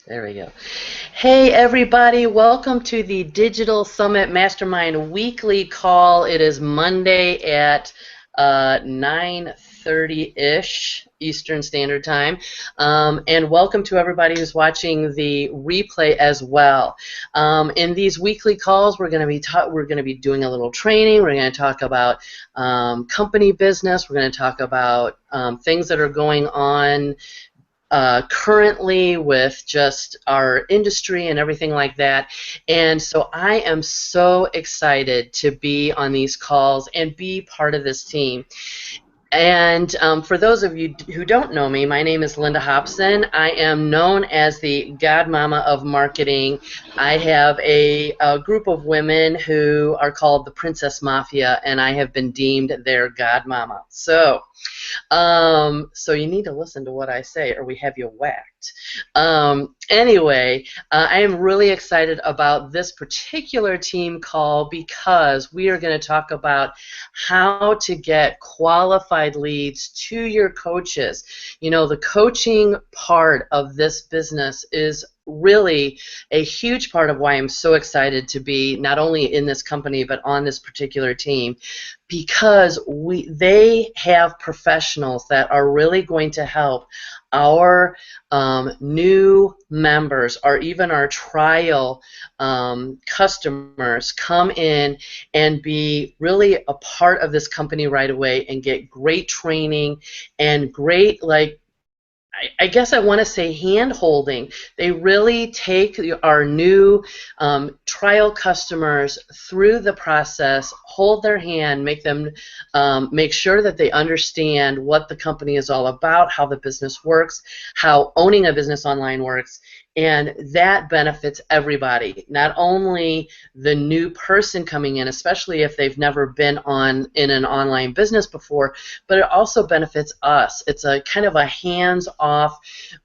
There we go. Hey, everybody, welcome to the Digital Summit Mastermind weekly call. It is Monday at 9:30-ish Eastern Standard Time. And welcome to everybody who's watching the replay as well. In these weekly calls, we're going to be doing a little training. We're going to talk about company business. We're going to talk about things that are going on currently with just our industry and everything like that. And so I am so excited to be on these calls and be part of this team. And for those of you who don't know me, my name is Linda Hobson. I am known as the godmama of marketing. I have a group of women who are called the Princess Mafia, and I have been deemed their godmama. So you need to listen to what I say or we have you whacked. Anyway, I am really excited about this particular team call because we are going to talk about how to get qualified leads to your coaches. You know, the coaching part of this business is really a huge part of why I'm so excited to be not only in this company but on this particular team, because they have professionals that are really going to help our new members or even our trial customers come in and be really a part of this company right away and get great training and great, like, I guess I want to say hand-holding. They really take our new trial customers through the process, hold their hand, make sure that they understand what the company is all about, how the business works, how owning a business online works, and that benefits everybody. Not only the new person coming in, especially if they've never been in an online business before, but it also benefits us. It's a kind of a hands-off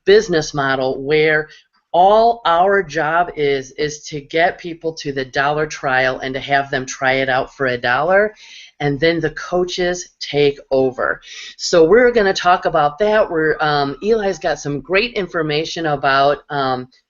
business model where all our job is to get people to the dollar trial and to have them try it out for $1, and then the coaches take over. So we're going to talk about that. Eli's got some great information about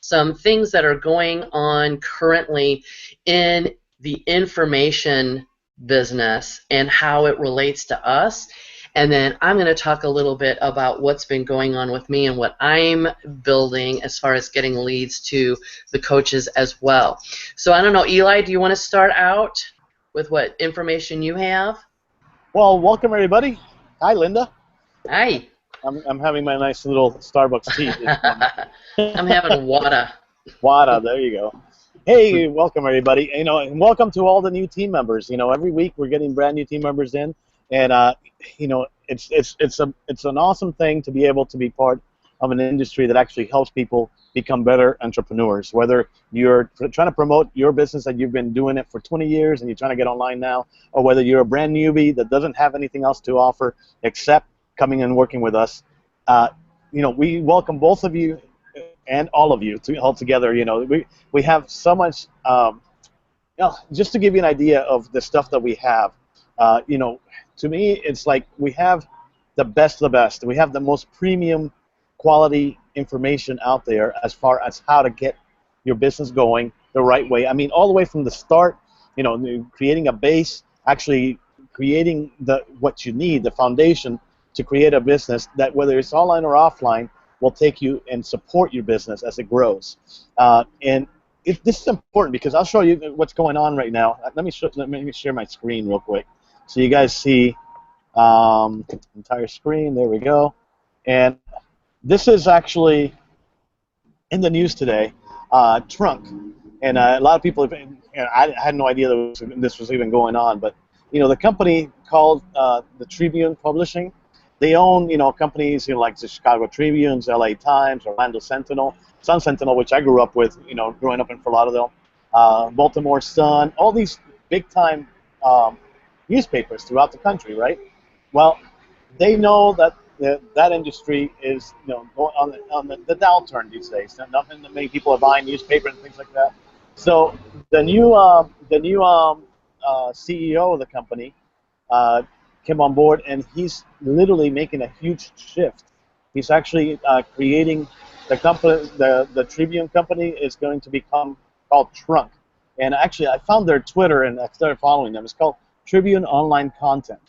some things that are going on currently in the information business and how it relates to us. And then I'm going to talk a little bit about what's been going on with me and what I'm building as far as getting leads to the coaches as well. So I don't know, Eli, do you want to start out with what information you have? Well, welcome everybody. Hi, Linda. Hi. I'm having my nice little Starbucks tea. I'm having water. Water, there you go. Hey, welcome everybody. And welcome to all the new team members. Every week we're getting brand new team members in, and it's an awesome thing to be able to be part of an industry that actually helps people become better entrepreneurs. Whether you're trying to promote your business that you've been doing it for 20 years and you're trying to get online now, or whether you're a brand newbie that doesn't have anything else to offer except coming and working with us, we welcome both of you and all of you all together. We have so much. Just to give you an idea of the stuff that we have, to me it's like we have the best of the best. We have the most premium quality information out there as far as how to get your business going the right way. I mean, all the way from the start, creating a base, actually creating what you need, the foundation to create a business that, whether it's online or offline, will take you and support your business as it grows. This is important because I'll show you what's going on right now. Let me share my screen real quick so you guys see entire screen. There we go. And this is actually in the news today. Trump, and a lot of people have. I had no idea that this was even going on, but the company called the Tribune Publishing. They own companies like the Chicago Tribunes, L.A. Times, Orlando Sentinel, Sun Sentinel, which I grew up with, growing up in Fort Lauderdale, Baltimore Sun, all these big time newspapers throughout the country, right? Well, they know that that industry is on the downturn these days. Nothing that many people are buying newspaper and things like that. So the new CEO of the company came on board, and he's literally making a huge shift. He's actually creating the Tribune company is going to become called Trunk. And actually, I found their Twitter and I started following them. It's called Tribune Online Content.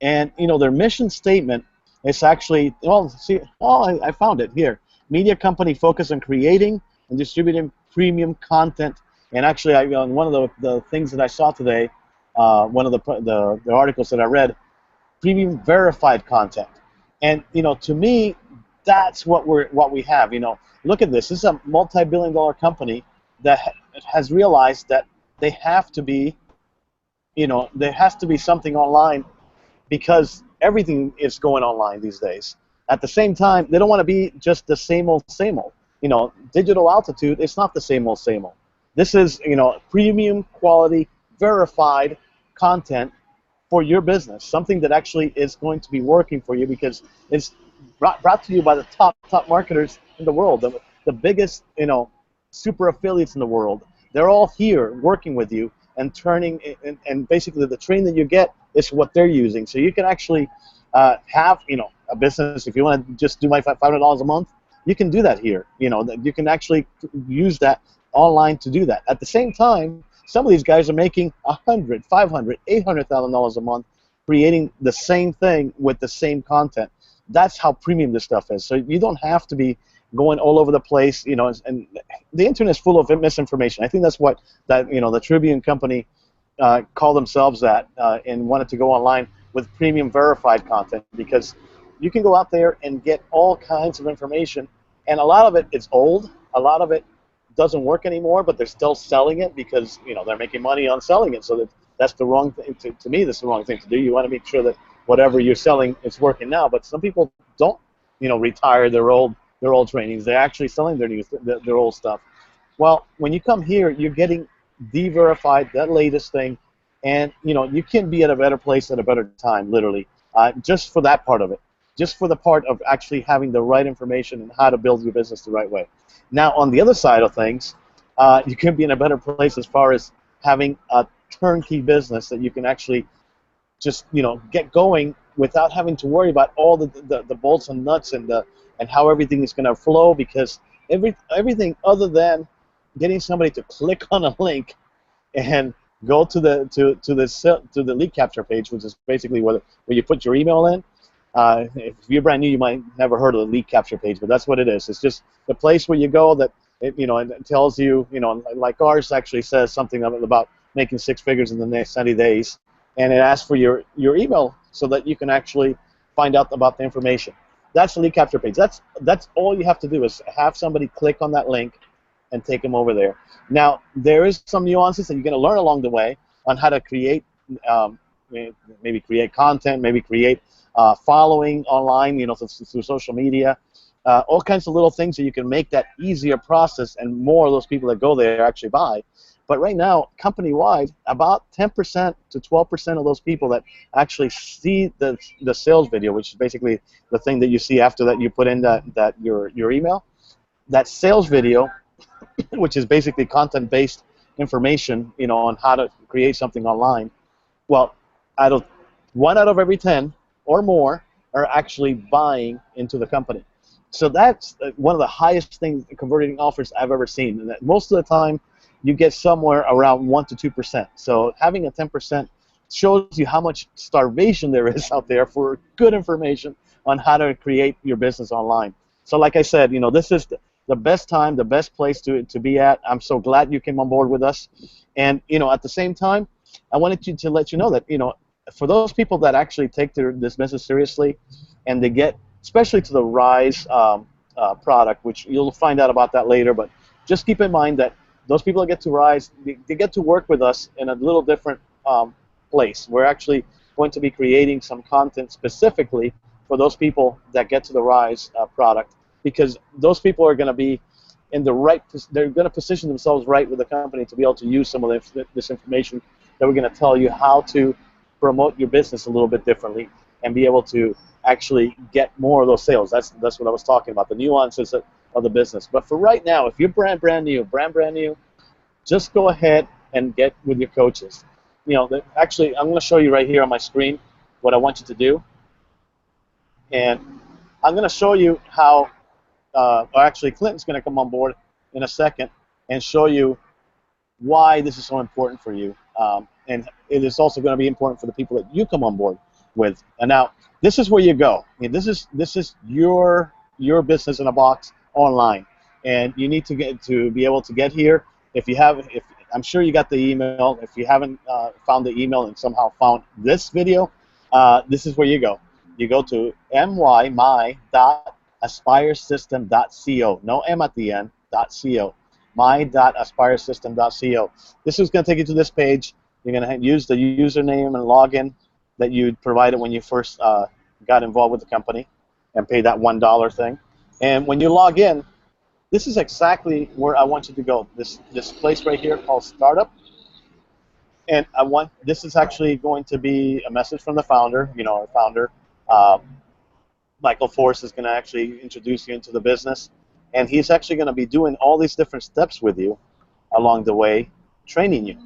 And their mission statement is actually, well, see, oh, I found it here. Media company focused on creating and distributing premium content. And actually, on one of the things that I saw today, one of the articles that I read, premium verified content. And to me, that's what we have. Look at this. This is a multi-billion-dollar company that has realized that they have to be, there has to be something online because everything is going online these days. At the same time, they don't want to be just the same old, same old. Digital altitude, it's not the same old, same old. This is, premium quality, verified content for your business, something that actually is going to be working for you because it's brought to you by the top marketers in the world, the biggest, super affiliates in the world. They're all here working with you and turning, and basically the training that you get is what they're using. So you can actually have, a business. If you want to just do my $500 a month, you can do that here. You can actually use that online to do that. At the same time, some of these guys are making $100,000, $500,000, $800,000 a month, creating the same thing with the same content. That's how premium this stuff is. So you don't have to be going all over the place, and the internet is full of misinformation. I think that's what the Tribune company called themselves that and wanted to go online with premium verified content, because you can go out there and get all kinds of information, and a lot of it is old, a lot of it doesn't work anymore, but they're still selling it because they're making money on selling it. So that's the wrong thing to me. That's the wrong thing to do. You want to make sure that whatever you're selling is working now. But some people don't retire their old trainings. They're actually selling their old stuff. Well, when you come here, you're getting the verified, that latest thing, and you can be at a better place at a better time, literally, just for that part of it, just for the part of actually having the right information and how to build your business the right way. Now, on the other side of things, you can be in a better place as far as having a turnkey business that you can actually just get going without having to worry about all the bolts and nuts and how everything is going to flow, because everything other than getting somebody to click on a link and go to the lead capture page, which is basically where you put your email in. If you're brand new, you might never heard of the lead capture page, but that's what it is. It's just the place where you go that it tells you, like ours actually says something about making 6 figures in the next 90 days, and it asks for your email so that you can actually find out about the information. That's the lead capture page. That's all you have to do is have somebody click on that link and take them over there. Now, there is some nuances that you're going to learn along the way on how to create, maybe create content, maybe create following online, through social media, all kinds of little things that you can make that easier process, and more of those people that go there actually buy. But right now, company-wide, about 10% to 12% of those people that actually see the sales video, which is basically the thing that you see after that you put in your email, that sales video, which is basically content-based information, on how to create something online. Well, out of every 10 or more are actually buying into the company. So that's one of the highest converting offers I've ever seen. And that most of the time, you get somewhere around 1 to 2%. So having a 10% shows you how much starvation there is out there for good information on how to create your business online. So like I said, this is the best time, the best place to be at. I'm so glad you came on board with us. And, at the same time, I wanted to let you know that, for those people that actually take this business seriously, and they get, especially to the Rise product, which you'll find out about that later, but just keep in mind that those people that get to Rise, they get to work with us in a little different place. We're actually going to be creating some content specifically for those people that get to the Rise product, because those people are going to be in the right, they're going to position themselves right with the company to be able to use some of this information that we're going to tell you how to promote your business a little bit differently and be able to actually get more of those sales. That's what I was talking about, the nuances of the business. But for right now, if you're brand new, just go ahead and get with your coaches. Actually, I'm going to show you right here on my screen what I want you to do. And I'm going to show you how or actually Clinton's going to come on board in a second and show you why this is so important for you. And it is also going to be important for the people that you come on board with. And now, this is where you go. I mean, this is your business in a box online, and you need to be able to get here. If I'm sure you got the email. If you haven't found the email and somehow found this video, this is where you go. You go to my.aspiresystem.co. No M at the end. .co. my.aspiresystem.co. This is going to take you to this page. You're going to use the username and login that you provided when you first got involved with the company and paid that $1 thing. And when you log in, this is exactly where I want you to go. This place right here called Startup. And this is actually going to be a message from the founder. You know, our founder, Michael Force, is going to actually introduce you into the business. And he's actually going to be doing all these different steps with you along the way, training you.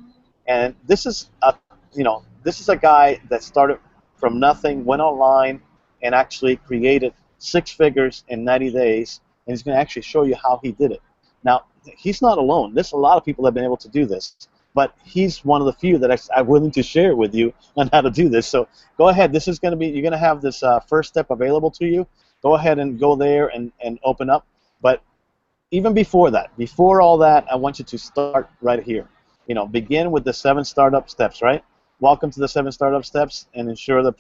And this is a guy that started from nothing, went online, and actually created 6 figures in 90 days. And he's going to actually show you how he did it. Now, he's not alone. There's a lot of people that have been able to do this, but he's one of the few that I'm willing to share with you on how to do this. So go ahead. This is going to be, you're going to have this first step available to you. Go ahead and go there and open up. But even before that, before all that, I want you to start right here. You know, begin with the 7 startup steps, right? Welcome to the 7 startup steps, and ensure that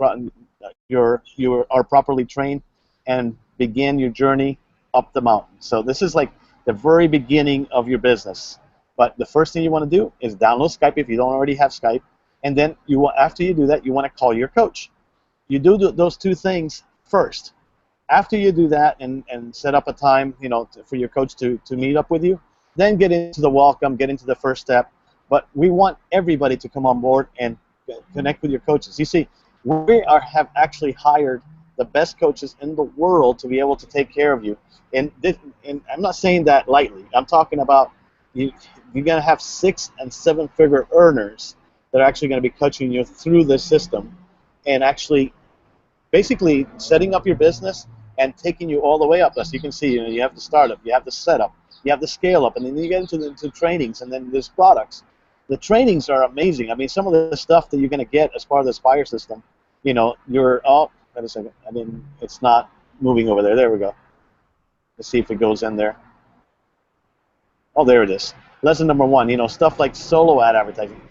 you are properly trained and begin your journey up the mountain. So this is like the very beginning of your business. But the first thing you want to do is download Skype if you don't already have Skype, and then after you do that, you want to call your coach. You do those 2 things first. After you do that and set up a time, you know, for your coach to meet up with you, then get into the welcome, get into the first step. But we want everybody to come on board and connect with your coaches. You see, we have actually hired the best coaches in the world to be able to take care of you. And I'm not saying that lightly. I'm talking about you're going to have 6- and 7-figure earners that are actually going to be coaching you through this system and actually basically setting up your business and taking you all the way up. As you can see, you know, you have the startup, you have the setup, you have the scale up, and then you get into trainings, and then there's products. The trainings are amazing. I mean, some of the stuff that you're going to get as part of the Aspire system, you know, wait a second. I mean, it's not moving over there. There we go. Let's see if it goes in there. Oh, there it is. Lesson number 1, you know, stuff like solo ad advertising.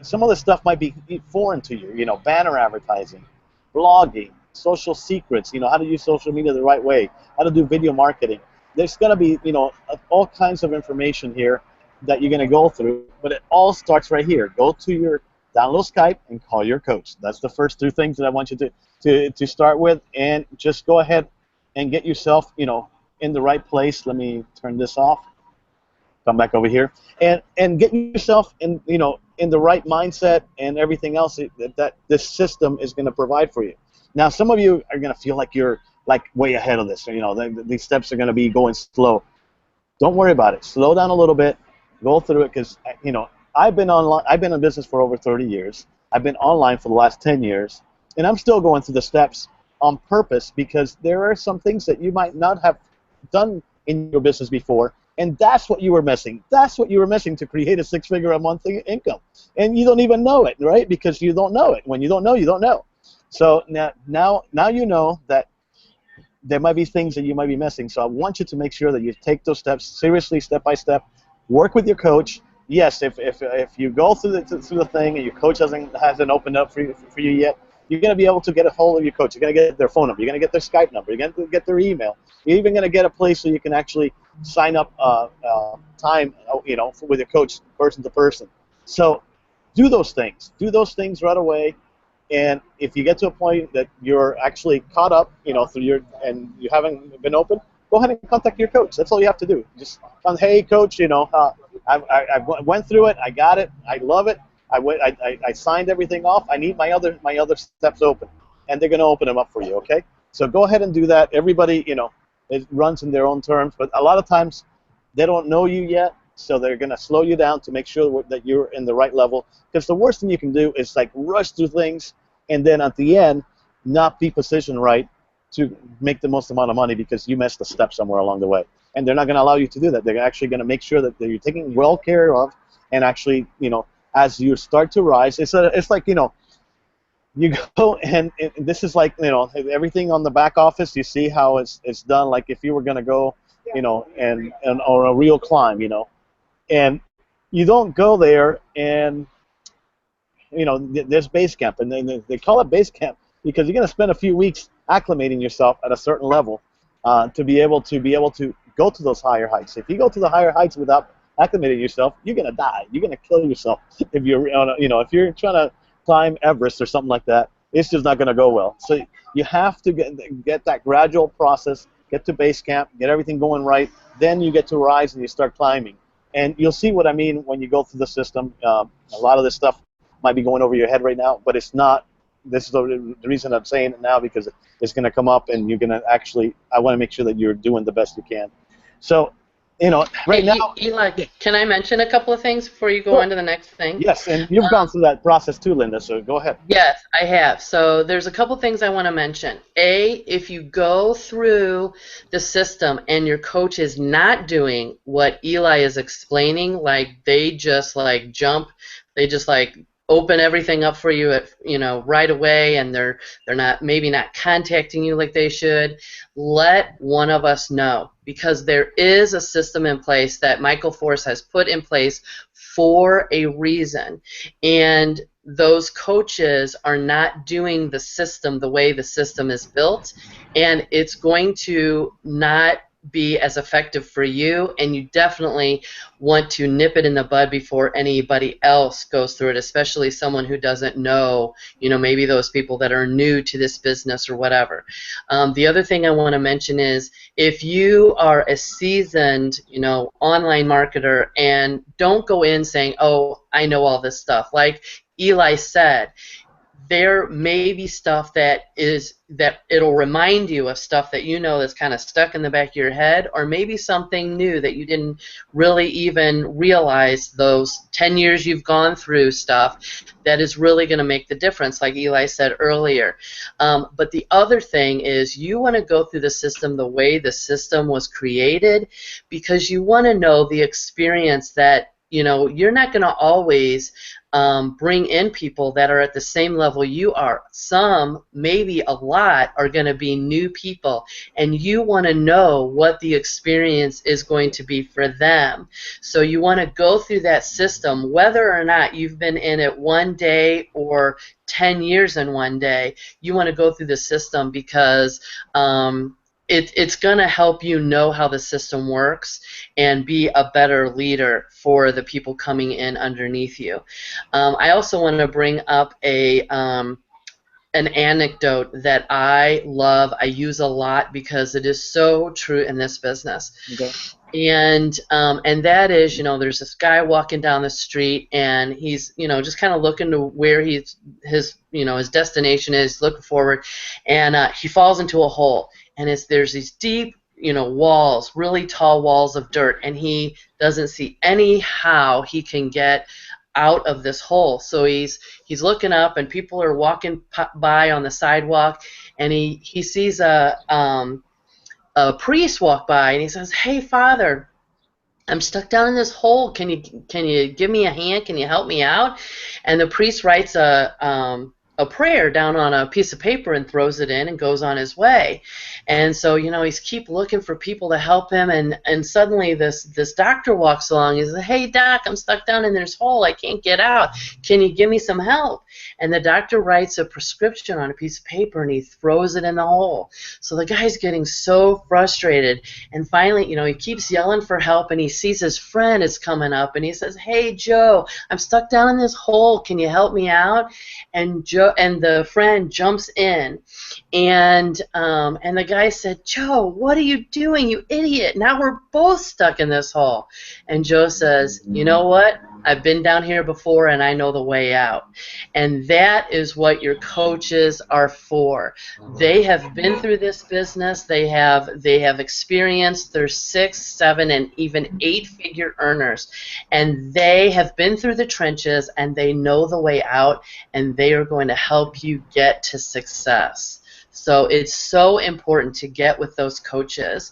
Some of the stuff might be foreign to you, you know, banner advertising, blogging, social secrets, you know, how to use social media the right way, how to do video marketing. There's going to be, you know, all kinds of information here that you're going to go through, but it all starts right here. Go to your download Skype and call your coach. That's the first 2 things that I want you to start with, and just go ahead and get yourself, you know, in the right place. Let me turn this off. Come back over here and get yourself in, you know, in the right mindset and everything else that this system is going to provide for you. Now, some of you are going to feel like you're like way ahead of this. You know, these steps are going to be going slow. Don't worry about it. Slow down a little bit. Go through it, because, you know, I've been in business for over 30 years. I've been online for the last 10 years, and I'm still going through the steps on purpose, because there are some things that you might not have done in your business before, and that's what you were missing. That's what you were missing to create a 6-figure a month income, and you don't even know it, right? Because you don't know it. When you don't know, you don't know. So now you know that there might be things that you might be missing. So I want you to make sure that you take those steps seriously, step by step. Work with your coach. Yes, if you go through the thing and your coach hasn't opened up for you yet, you're going to be able to get a hold of your coach. You're going to get their phone number. You're going to get their Skype number. You're going to get their email. You're even going to get a place where you can actually sign up time, you know, with your coach, person to person. So do those things. Do those things right away. And if you get to a point that you're actually caught up, you know, and you haven't been open, go ahead and contact your coach. That's all you have to do. Just, hey, coach, you know, I went through it. I got it. I love it. I signed everything off. I need my other steps open, and they're going to open them up for you. Okay. So go ahead and do that. Everybody, you know, it runs in their own terms, but a lot of times they don't know you yet, so they're going to slow you down to make sure that you're in the right level. Because the worst thing you can do is like rush through things, and then at the end not be positioned right, to make the most amount of money because you missed a step somewhere along the way. And they're not going to allow you to do that. They're actually going to make sure that you're taken well care of, and actually, as you start to rise, it's like, you go and this is like, everything on the back office. You see how it's done. Like if you were going to go, and or a real climb, and you don't go there and there's base camp, and then they call it base camp because you're going to spend a few weeks acclimating yourself at a certain level to be able to go to those higher heights. If you go to the higher heights without acclimating yourself, you're going to die. You're going to kill yourself if you're if you're trying to climb Everest or something like that. It's just not going to go well. So you have to get that gradual process, get to base camp, get everything going right. Then you get to rise and you start climbing. And you'll see what I mean when you go through the system. A lot of this stuff might be going over your head right now, but it's not. This is the reason I'm saying it now, because it's going to come up, and you're going to actually. I want to make sure that you're doing the best you can. So, right now. Eli, can I mention a couple of things before you go Sure. on to the next thing? Yes, and you've gone through that process too, Linda. So go ahead. Yes, I have. So there's a couple things I want to mention. If you go through the system and your coach is not doing what Eli is explaining, like they just like jump, they just like open everything up for you at right away, and they're maybe not contacting you like they should, let one of us know, because there is a system in place that Michael Force has put in place for a reason, and those coaches are not doing the system the way the system is built, and it's going to not be as effective for you, and you definitely want to nip it in the bud before anybody else goes through it, especially someone who doesn't know, maybe those people that are new to this business or whatever. The other thing I want to mention is, if you are a seasoned, online marketer, and don't go in saying, oh, I know all this stuff. Like Eli said, there may be stuff that it'll remind you of stuff that that's kind of stuck in the back of your head, or maybe something new that you didn't really even realize those 10 years you've gone through stuff that is really going to make the difference, like Eli said earlier. But the other thing is, you want to go through the system the way the system was created, because you want to know the experience that you're not going to always bring in people that are at the same level you are. Some, maybe a lot, are going to be new people, and you want to know what the experience is going to be for them. So you want to go through that system, whether or not you've been in it one day or 10 years in one day. You want to go through the system because it's going to help you know how the system works and be a better leader for the people coming in underneath you. I also want to bring up an anecdote that I love. I use a lot because it is so true in this business. Okay. And that is, there's this guy walking down the street, and he's, just kind of looking to where his destination is, looking forward, and he falls into a hole, and there's these deep, walls, really tall walls of dirt, and he doesn't see any how he can get out of this hole. So he's looking up, and people are walking by on the sidewalk, and he sees a priest walk by, and he says, "Hey, Father, I'm stuck down in this hole. Can you give me a hand? Can you help me out?" And the priest writes a prayer down on a piece of paper and throws it in and goes on his way. And so he's keep looking for people to help him, and suddenly this doctor walks along. He says, "Hey, Doc, I'm stuck down in this hole. I can't get out. Can you give me some help?" And the doctor writes a prescription on a piece of paper, and he throws it in the hole. So the guy's getting so frustrated, and finally, he keeps yelling for help, and he sees his friend is coming up, and he says, "Hey, Joe, I'm stuck down in this hole. Can you help me out?" And the friend jumps in, and the guy said, "Joe, what are you doing, you idiot? Now we're both stuck in this hole." And Joe says, "You know what? I've been down here before, and I know the way out." And that is what your coaches are for. They have been through this business. They have experienced. They're 6, 7, and even 8-figure earners, and they have been through the trenches, and they know the way out, and they are going to help you get to success. So it's so important to get with those coaches.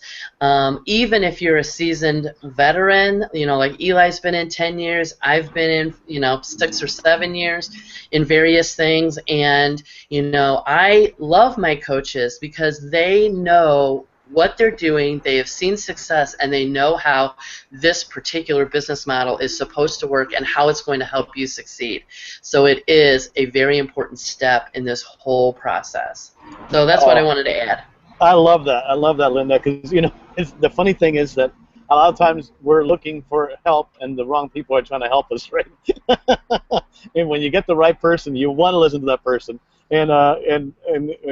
Even if you're a seasoned veteran, like Eli's been in 10 years, I've been in, 6 or 7 years in various things. And, I love my coaches because they know what they're doing, they have seen success, and they know how this particular business model is supposed to work and how it's going to help you succeed. So it is a very important step in this whole process. So that's what I wanted to add. I love that. I love that, Linda, because the funny thing is that a lot of times we're looking for help, and the wrong people are trying to help us, right? And when you get the right person, you want to listen to that person, and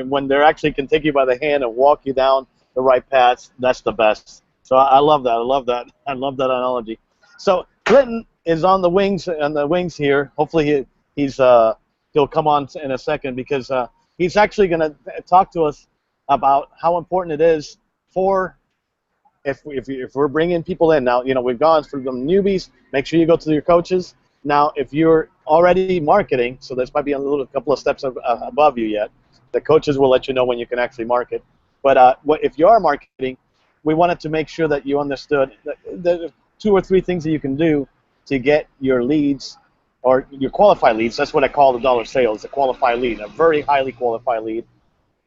when they actually can take you by the hand and walk you down the right path, that's the best. So I love that. I love that. I love that analogy. So Clinton is on the wings here. Hopefully he'll come on in a second because he's actually going to talk to us about how important it is for if we're bringing people in. Now, we've gone through the newbies. Make sure you go to your coaches. Now, if you're already marketing, so this might be a couple of steps above you yet, the coaches will let you know when you can actually market. But if you are marketing, we wanted to make sure that you understood that the 2 or 3 things that you can do to get your leads or your qualified leads. That's what I call the dollar sale. It's a qualified lead, a very highly qualified lead.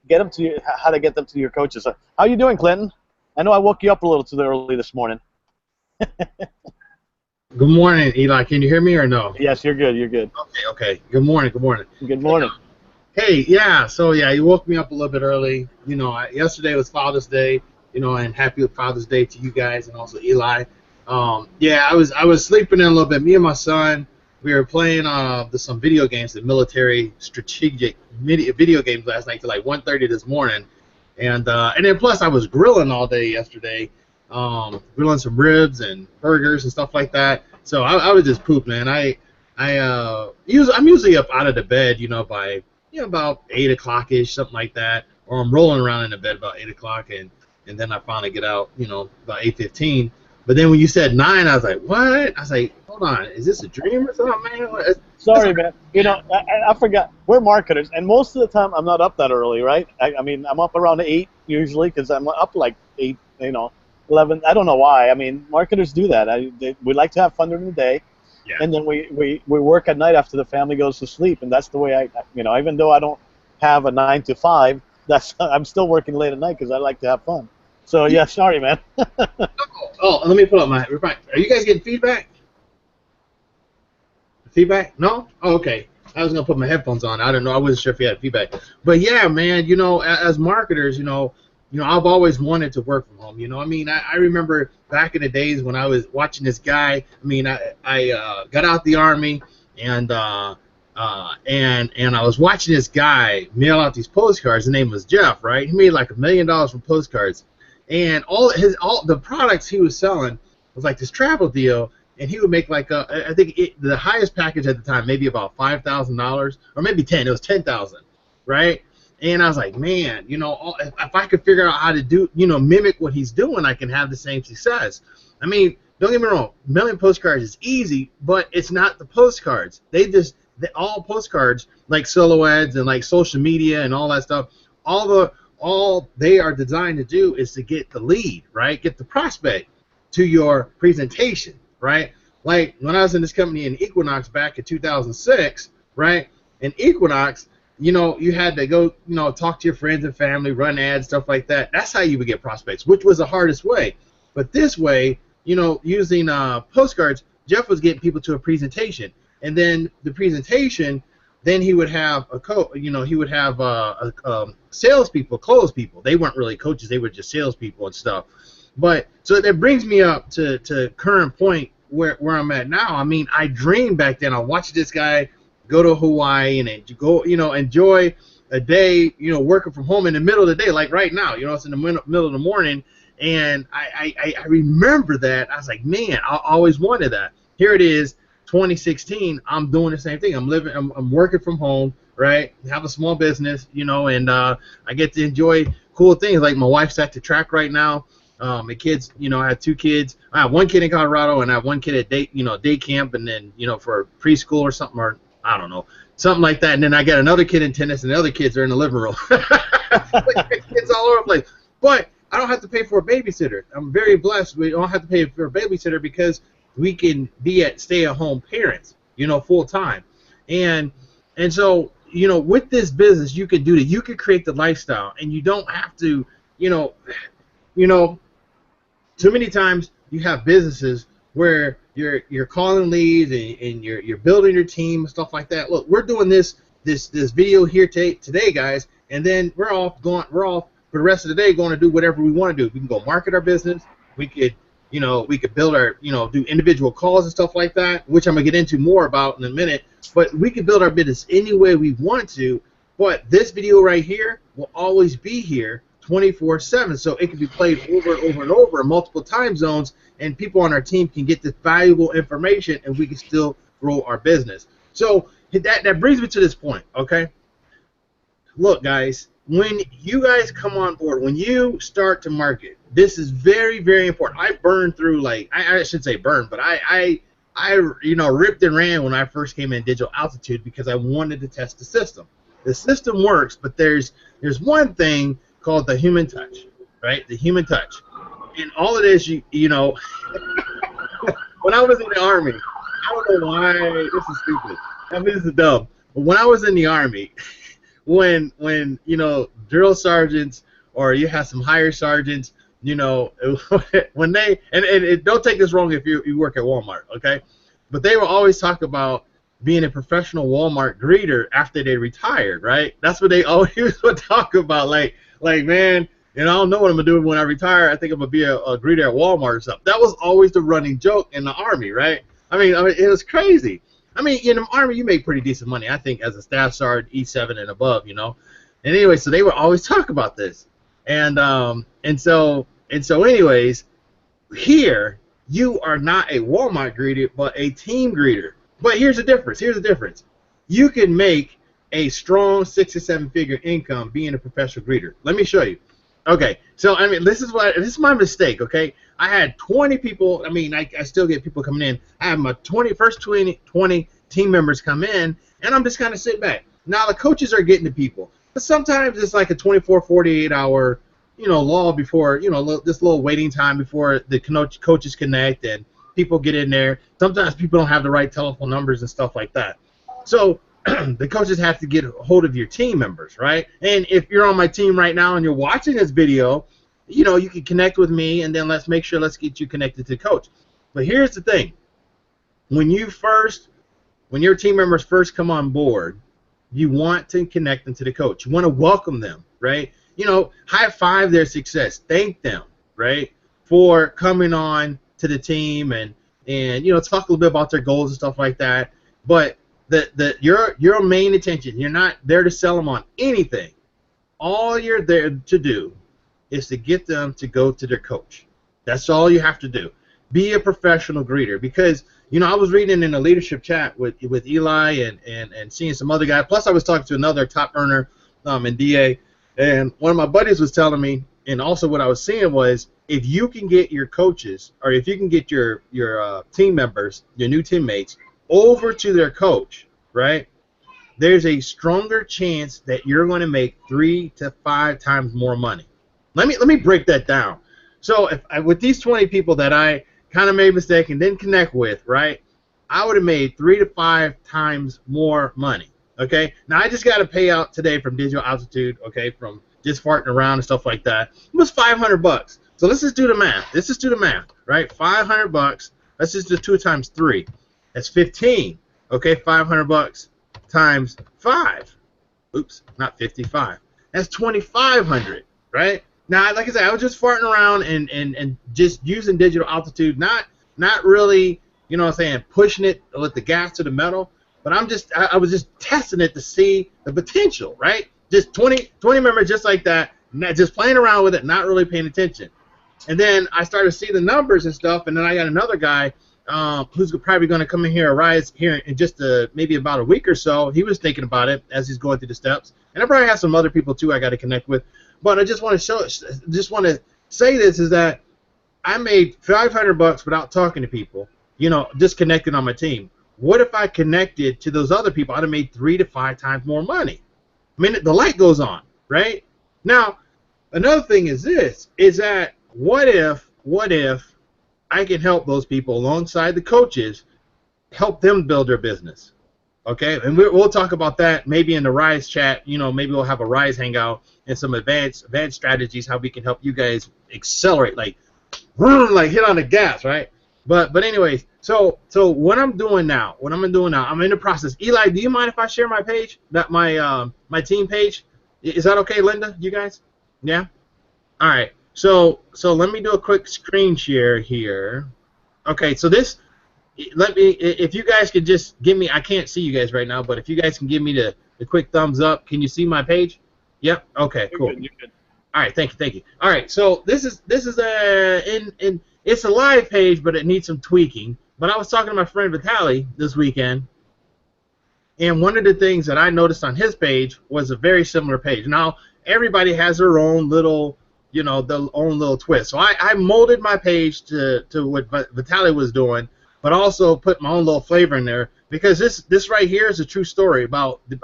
Get them to you, how to get them to your coaches. How you doing, Clinton? I know I woke you up a little too early this morning. Good morning, Eli. Can you hear me or no? Yes, you're good. You're good. Okay. Good morning. Good morning. Good morning. Hey, yeah. So yeah, you woke me up a little bit early. Yesterday was Father's Day. And happy Father's Day to you guys and also Eli. Yeah, I was sleeping in a little bit. Me and my son, we were playing some video games, the military strategic video games last night till like 1:30 this morning, and then plus I was grilling all day yesterday, grilling some ribs and burgers and stuff like that. So I was just pooped, man. I'm usually up out of the bed, by about 8 o'clock ish, something like that, or I'm rolling around in the bed about 8 o'clock, and then I finally get out, about 8:15. But then when you said 9, I was like, what? I was like, hold on, is this a dream or something, man? Sorry, man. I forgot. We're marketers, and most of the time I'm not up that early, right? I mean, I'm up around 8 usually because I'm up like 8, 11. I don't know why. I mean, marketers do that. We like to have fun during the day, Yeah. And then we work at night after the family goes to sleep, and that's the way even though I don't have a 9 to 5, I'm still working late at night because I like to have fun. So yeah, sorry, man. Oh, let me pull up my. Are you guys getting feedback? Feedback? No? Oh, okay. I was gonna put my headphones on. I don't know. I wasn't sure if you had feedback. But yeah, man. As marketers, I've always wanted to work from home. I remember back in the days when I was watching this guy. I got out the army and I was watching this guy mail out these postcards. His name was Jeff, right? He made like $1 million from postcards. And all the products he was selling was like this travel deal, and he would make like I think the highest package at the time maybe about $5,000 or maybe 10. It was 10,000, right? And I was like, man, if I could figure out how to do mimic what he's doing, I can have the same success. I mean, don't get me wrong, million postcards is easy, but it's not the postcards. All postcards like silhouettes and like social media and all that stuff. All they are designed to do is to get the lead, right? Get the prospect to your presentation, right? Like when I was in this company in Equinox back in 2006, right? In Equinox, you had to go, talk to your friends and family, run ads, stuff like that. That's how you would get prospects, which was the hardest way. But this way, using postcards, Jeff was getting people to a presentation, and then the presentation. Then he would have salespeople, close people. They weren't really coaches; they were just salespeople and stuff. But so that brings me up to current point where I'm at now. I mean, I dreamed back then. I watched this guy go to Hawaii and go, enjoy a day, working from home in the middle of the day, like right now. It's in the middle of the morning, and I remember that. I was like, man, I always wanted that. Here it is. 2016, I'm doing the same thing. I'm working from home, right? Have a small business, and I get to enjoy cool things. Like my wife's at the track right now. My kids, I have 2 kids. I have 1 kid in Colorado, and I have 1 kid at day camp, and then for preschool or something, or I don't know, something like that. And then I got another kid in tennis, and the other kids are in the living room. Kids all over the place. But I don't have to pay for a babysitter. I'm very blessed. We don't have to pay for a babysitter because we can be at stay-at-home parents, full time. And so, with this business, you could do that. You could create the lifestyle, and you don't have to, too many times you have businesses where you're calling leads and you're building your team and stuff like that. Look, we're doing this video here today, guys, and then we're off for the rest of the day going to do whatever we want to do. We can go market our business. We could build our, do individual calls and stuff like that, which I'm going to get into more about in a minute. But we can build our business any way we want to. But this video right here will always be here 24/7. So it can be played over and over and over in multiple time zones, and people on our team can get this valuable information, and we can still grow our business. So that brings me to this point, okay? Look, guys, when you guys come on board, when you start to market, this is very, very important. I burned through, I should say burn, but I ripped and ran when I first came in Digital Altitude because I wanted to test the system. The system works, but there's one thing called the human touch, right? The human touch. And all it is, when I was in the Army, I don't know why, this is stupid. I mean, this is dumb. But when I was in the Army, when drill sergeants or you have some higher sergeants, when they, and don't take this wrong if you work at Walmart, okay? But they will always talk about being a professional Walmart greeter after they retired, right? That's what they always would talk about, like man, I don't know what I'm gonna do when I retire. I think I'm gonna be a greeter at Walmart or something. That was always the running joke in the Army, right? I mean, it was crazy. I mean, in the Army, you make pretty decent money, I think, as a staff sergeant, E7 and above, And anyway, so they would always talk about this, and so anyways, here you are not a Walmart greeter, but a team greeter. But here's the difference. You can make a strong 6 or 7 figure income being a professional greeter. Let me show you. Okay, so I mean, this is my mistake. Okay, I had 20 people. I mean, I still get people coming in. I have my first 20 team members come in, and I'm just kind of sitting back. Now the coaches are getting to people, but sometimes it's like a 24, 48 hour, lull before, this little waiting time before the coaches connect and people get in there. Sometimes people don't have the right telephone numbers and stuff like that. So the coaches have to get a hold of your team members, right? And if you're on my team right now and you're watching this video, you can connect with me, and then let's get you connected to the coach. But here's the thing. When your team members first come on board, you want to connect them to the coach. You want to welcome them, right? High five their success. Thank them, right, for coming on to the team and talk a little bit about their goals and stuff like that. But your main attention, you're not there to sell them on anything. All you're there to do is to get them to go to their coach. That's all you have to do. Be a professional greeter, because I was reading in a leadership chat with Eli and seeing some other guy. Plus I was talking to another top earner in DA, and one of my buddies was telling me, and also what I was seeing was, if you can get your coaches, or if you can get your team members, your new teammates, over to their coach, right, there's a stronger chance that you're going to make 3 to 5 times more money. Let me break that down. So with these 20 people that I kind of made a mistake and didn't connect with, right, I would have made 3 to 5 times more money. Okay, now I just got a payout today from Digital Altitude, okay, from just farting around and stuff like that. It was $500. So let's just do the math. Right? $500. Let's just do 2 times 3. That's 15. Okay, $500 times 5. Oops, not 55. That's 2,500. Right? Now, like I said, I was just farting around and just using Digital Altitude, not really, pushing it with the gas to the metal. But I was just testing it to see the potential, right? Just 20 members just like that, just playing around with it, not really paying attention. And then I started to see the numbers and stuff, and then I got another guy who's probably going to come in here, rise here in just maybe about a week or so. He was thinking about it as he's going through the steps. And I probably have some other people too I got to connect with. But I just want to say this is that I made $500 without talking to people, just connecting on my team. what if I connected to those other people? I'd have made 3 to 5 times more money. I mean, the light goes on, right? Now, another thing is this, is that what if I can help those people alongside the coaches, help them build their business? Okay, and we'll talk about that maybe in the Rise chat. You know, maybe we'll have a Rise hangout and some advanced strategies how we can help you guys accelerate, like hit on the gas, right? But anyways, so what I'm doing now, I'm in the process. Eli, do you mind if I share my page, that my team page? Is that okay, Linda? You guys? Yeah. All right. So let me do a quick screen share here. Okay. So this. Let me, if you guys could just give me, I can't see you guys right now, but if you guys can give me the quick thumbs up. Can you see my page? Yep. Okay. Cool. You're good. All right. Thank you. All right. So this is it's a live page, but it needs some tweaking. But I was talking to my friend Vitaly this weekend, and one of the things that I noticed on his page was a very similar page. Now everybody has their own little, their own little twist. So I molded my page to what Vitaly was doing, but also put my own little flavor in there, because this right here is a true story about the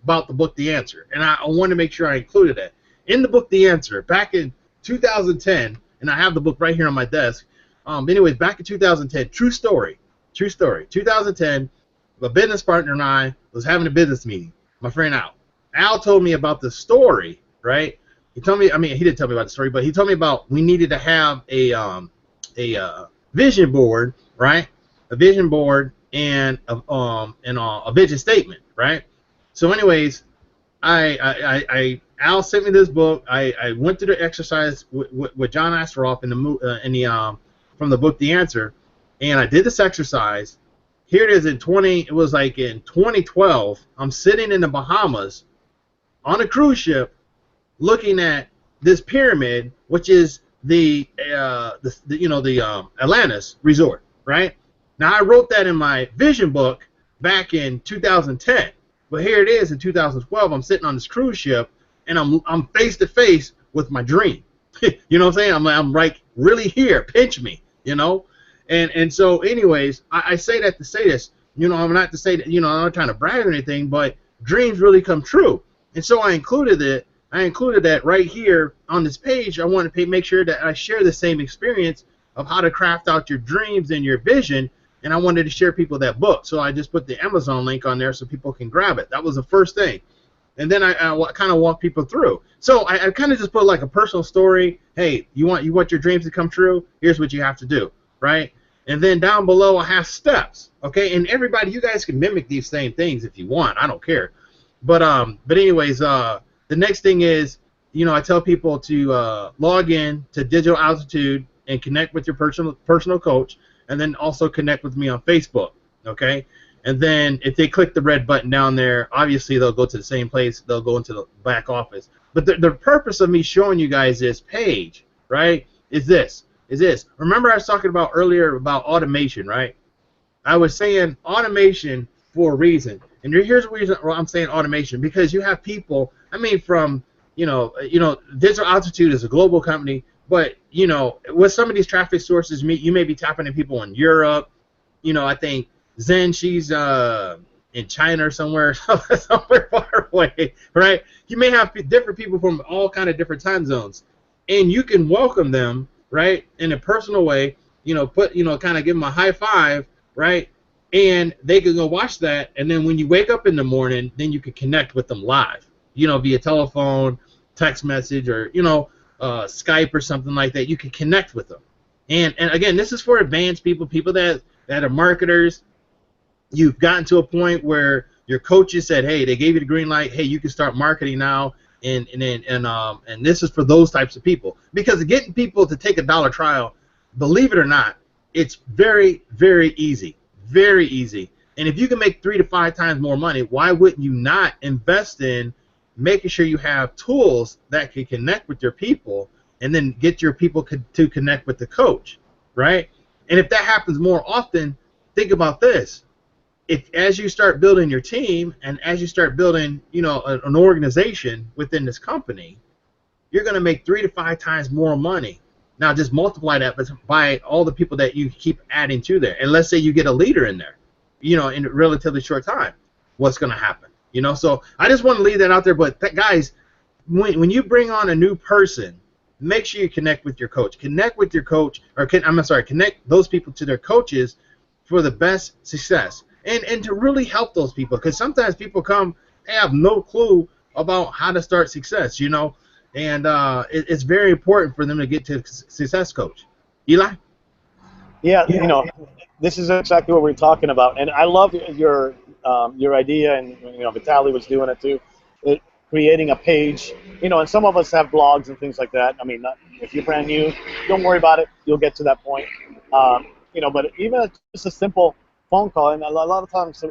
book The Answer, and I want to make sure I included it in the book The Answer back in 2010, and I have the book right here on my desk. Anyways, back in 2010, true story, 2010, a business partner and I was having a business meeting. My friend Al. Al told me about the story, right? He told me, I mean, he didn't tell me about the story, but he told me about we needed to have a vision board, right? A vision board and a vision statement, right? So anyways, Al sent me this book. I went through the exercise with John Astroff from the book The Answer, and I did this exercise. Here it is in 2012. I'm sitting in the Bahamas on a cruise ship, looking at this pyramid, which is the Atlantis resort, right? Now, I wrote that in my vision book back in 2010, but here it is in 2012. I'm sitting on this cruise ship, and I'm face to face with my dream. You know what I'm saying? I'm like really here. Pinch me, And so, anyways, I say that to say this. I'm not to say that. I'm not trying to brag or anything, but dreams really come true. And so I included it. I included that right here on this page. I want to make sure that I share the same experience of how to craft out your dreams and your vision. And I wanted to share people that book, so I just put the Amazon link on there so people can grab it. That was the first thing, and then I kind of walk people through. So I kind of just put like a personal story. Hey, you want your dreams to come true? Here's what you have to do, right? And then down below I have steps, okay? And everybody, you guys can mimic these same things if you want. I don't care. But anyways, the next thing is, I tell people to log in to Digital Altitude and connect with your personal coach. And then also connect with me on Facebook, okay? And then if they click the red button down there, obviously they'll go to the same place. They'll go into the back office. But the purpose of me showing you guys this page, right, is this. Remember I was talking about earlier about automation, right? I was saying automation for a reason. And here's the reason why I'm saying automation, because you have people, I mean, from, Digital Altitude is a global company. But, with some of these traffic sources, you may be tapping in people in Europe. I think Zen, she's in China or somewhere far away, right? You may have different people from all kind of different time zones. And you can welcome them, right, in a personal way, kind of give them a high five, right? And they can go watch that. And then when you wake up in the morning, then you can connect with them live, via telephone, text message, or, Skype or something like that. You can connect with them, and again, this is for advanced people that are marketers. You've gotten to a point where your coaches said, hey, they gave you the green light. Hey, you can start marketing now, and this is for those types of people, because getting people to take a dollar trial, believe it or not, it's very, very easy, very easy. And if you can make 3 to 5 times more money, why wouldn't you not invest in making sure you have tools that can connect with your people, and then get your people to connect with the coach, right? And if that happens more often, think about this. If as you start building your team, and as you start building, an organization within this company, you're going to make 3 to 5 times more money. Now just multiply that by all the people that you keep adding to there. And let's say you get a leader in there. in a relatively short time, what's going to happen. So I just want to leave that out there. But guys, when you bring on a new person, make sure you connect with your coach. Connect with your coach, connect those people to their coaches for the best success, and to really help those people, because sometimes people come, they have no clue about how to start success, and it's very important for them to get to a success coach. Eli? Yeah, this is exactly what we're talking about, and I love your idea, and Vitaly was doing it too, creating a page, and some of us have blogs and things like that. I mean, if you're brand new, don't worry about it. You'll get to that point. But even just a simple phone call, and a lot of times,